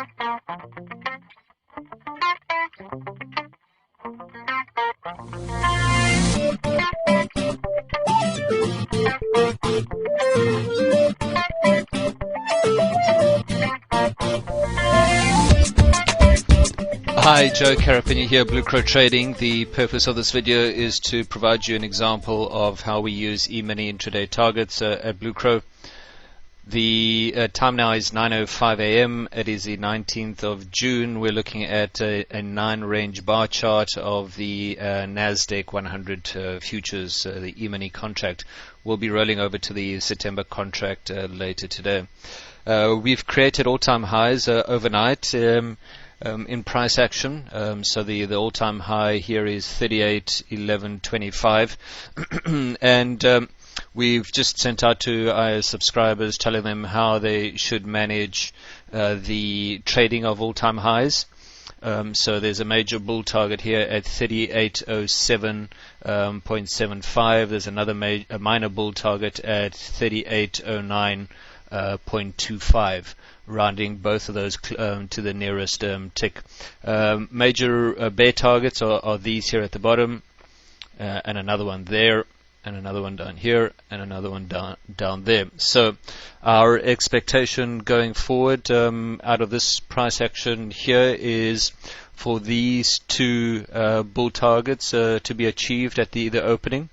Hi, Joe Carapini here, BlueCrow Trading. The purpose of this video is to provide you an example of how we use E-mini intraday targets at BlueCrow. The time now is 9:05 a.m. It is the 19th of June. We're looking at a 9-range bar chart of the Nasdaq 100 futures. The E-mini contract will be rolling over to the September contract later today. We've created all-time highs overnight in price action. So the all-time high here is 38.1125 and we've just sent out to our subscribers telling them how they should manage the trading of all-time highs. So there's a major bull target here at 3807.75. There's another minor bull target at 3809.25. Rounding both of those to the nearest tick. Major bear targets are these here at the bottom, and another one there, and another one down here, and another one down there. So our expectation going forward out of this price action here is for these two bull targets to be achieved at the opening.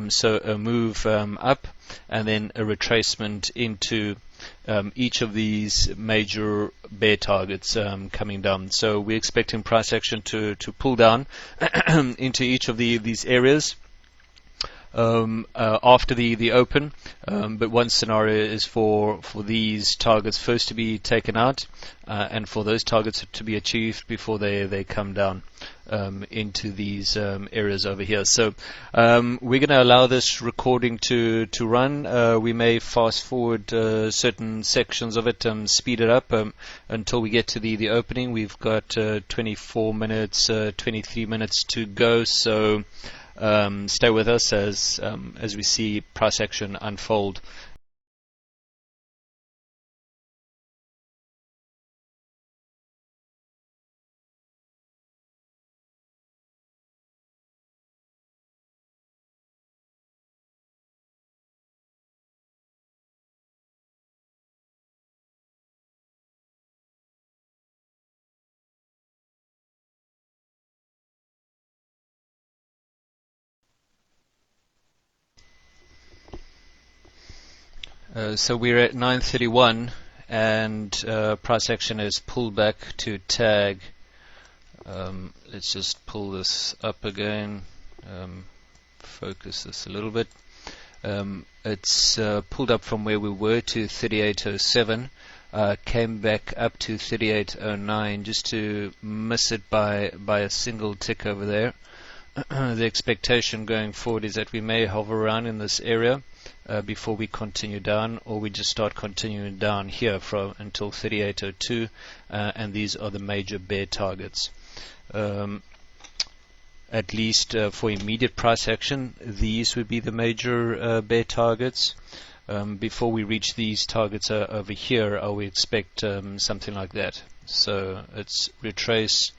So a move up and then a retracement into each of these major bear targets coming down. So we're expecting price action to pull down into each of these areas after the open, but one scenario is for these targets first to be taken out and for those targets to be achieved before they come down into these areas over here. So we're going to allow this recording to run. We may fast forward certain sections of it, speed it up until we get to the opening. We've got 24 minutes, 23 minutes to go. So stay with us as we see price action unfold. So we're at 9:31 and price action is pulled back to tag. Let's just pull this up again, focus this a little bit. It's pulled up from where we were to 3807, came back up to 3809 just to miss it by a single tick over there. The expectation going forward is that we may hover around in this area before we continue down, or we just start continuing down here until 3802, and these are the major bear targets. At least for immediate price action, these would be the major bear targets. Before we reach these targets over here, I would expect something like that. So it's retrace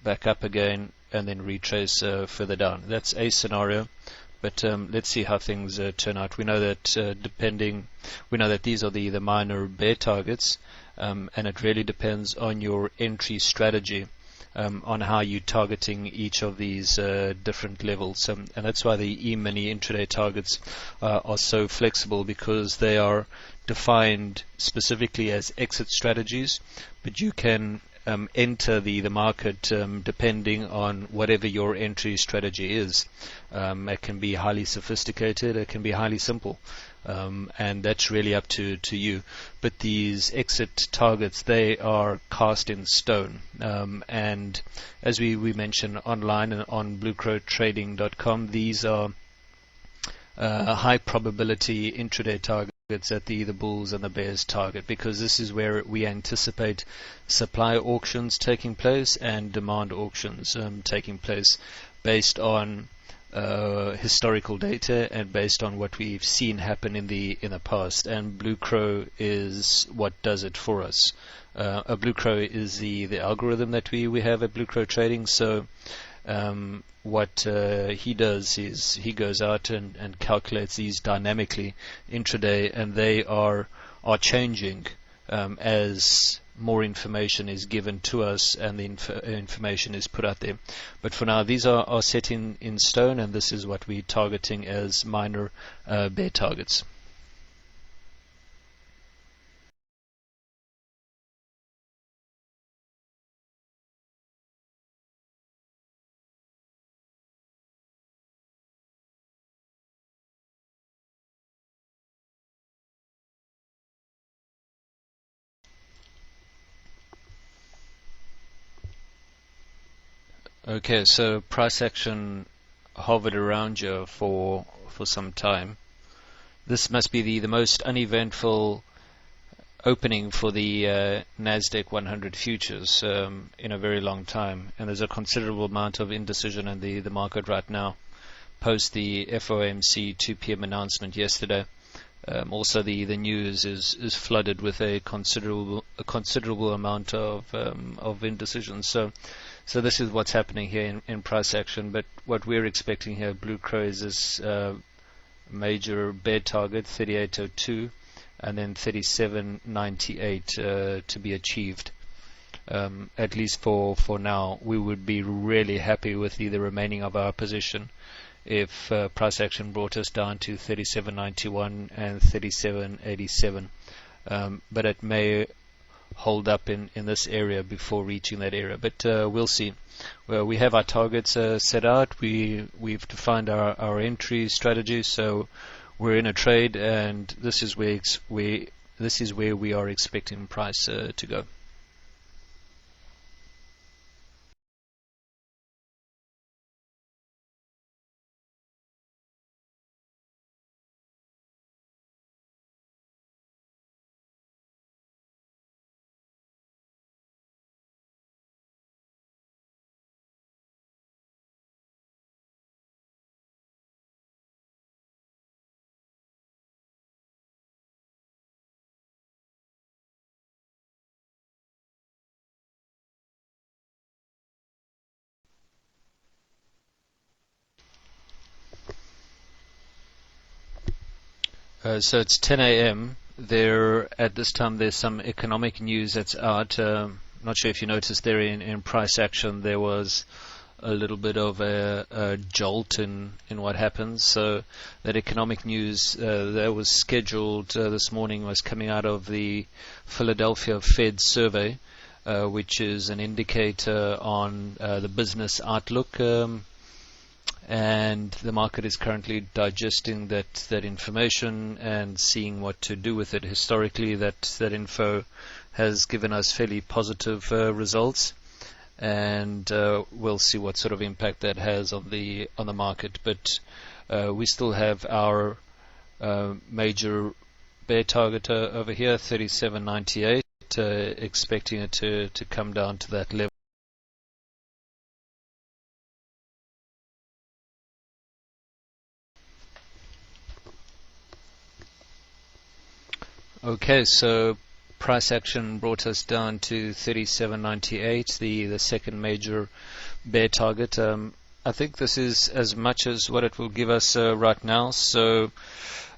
back up again and then retrace further down. That's a scenario, but let's see how things turn out. We know that these are the minor bear targets, and it really depends on your entry strategy, on how you're targeting each of these different levels, and that's why the E-mini intraday targets are so flexible, because they are defined specifically as exit strategies, but you can enter the market depending on whatever your entry strategy is. It can be highly sophisticated, it can be highly simple, and that's really up to you. But these exit targets, they are cast in stone, and as we mentioned online and on BlueCrowTrading.com, these are high probability intraday targets at the bulls and the bears target, because this is where we anticipate supply auctions taking place and demand auctions taking place based on historical data and based on what we've seen happen in the past. And BlueCrow is what does it for us. BlueCrow is the algorithm that we have at BlueCrow Trading. So what he does is he goes out and calculates these dynamically intraday, and they are changing as more information is given to us and the information is put out there. But for now, these are set in stone, and this is what we're targeting as minor bear targets. Okay, so price action hovered around here for some time. This must be the most uneventful opening for the Nasdaq 100 futures in a very long time, and there's a considerable amount of indecision in the market right now post the FOMC 2 p.m. announcement yesterday. Also, the news is flooded with a considerable amount of indecision. So this is what's happening here in price action. But what we're expecting here, BlueCrow, is this major bear target 3802, and then 3798 to be achieved. At least for now, we would be really happy with the remaining of our position if price action brought us down to 3791 and 3787, but it may hold up in this area before reaching that area, but we'll see. Well, we have our targets set out. We've defined our entry strategy, so we're in a trade, and this is where we are expecting price to go. So it's 10 a.m. At this time, there's some economic news that's out. Not sure if you noticed there in price action, there was a little bit of a jolt in what happens. So that economic news that was scheduled this morning was coming out of the Philadelphia Fed survey, which is an indicator on the business outlook. And the market is currently digesting that information and seeing what to do with it. Historically, that info has given us fairly positive results, and we'll see what sort of impact that has on the market. But we still have our major bear target over here, 37.98, expecting it to come down to that level. Okay, so price action brought us down to 37.98, the second major bear target. I think this is as much as what it will give us right now. So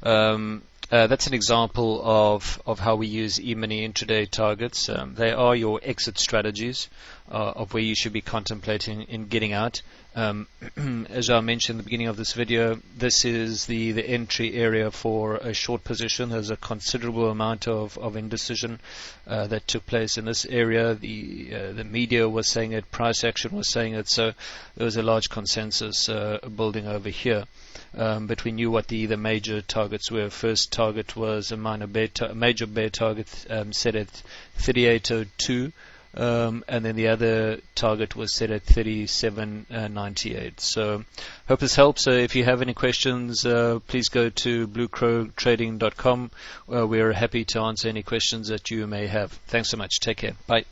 that's an example of how we use Emini intraday targets. They are your exit strategies of where you should be contemplating in getting out. As I mentioned in the beginning of this video, this is the entry area for a short position. There's a considerable amount of indecision that took place in this area. The media was saying it, price action was saying it, so there was a large consensus building over here. But we knew what the major targets were. First target was a major bear target set at 3802. And then the other target was set at 37.98. So hope this helps. If you have any questions, please go to BlueCrowTrading.com. We're happy to answer any questions that you may have. Thanks so much. Take care. Bye.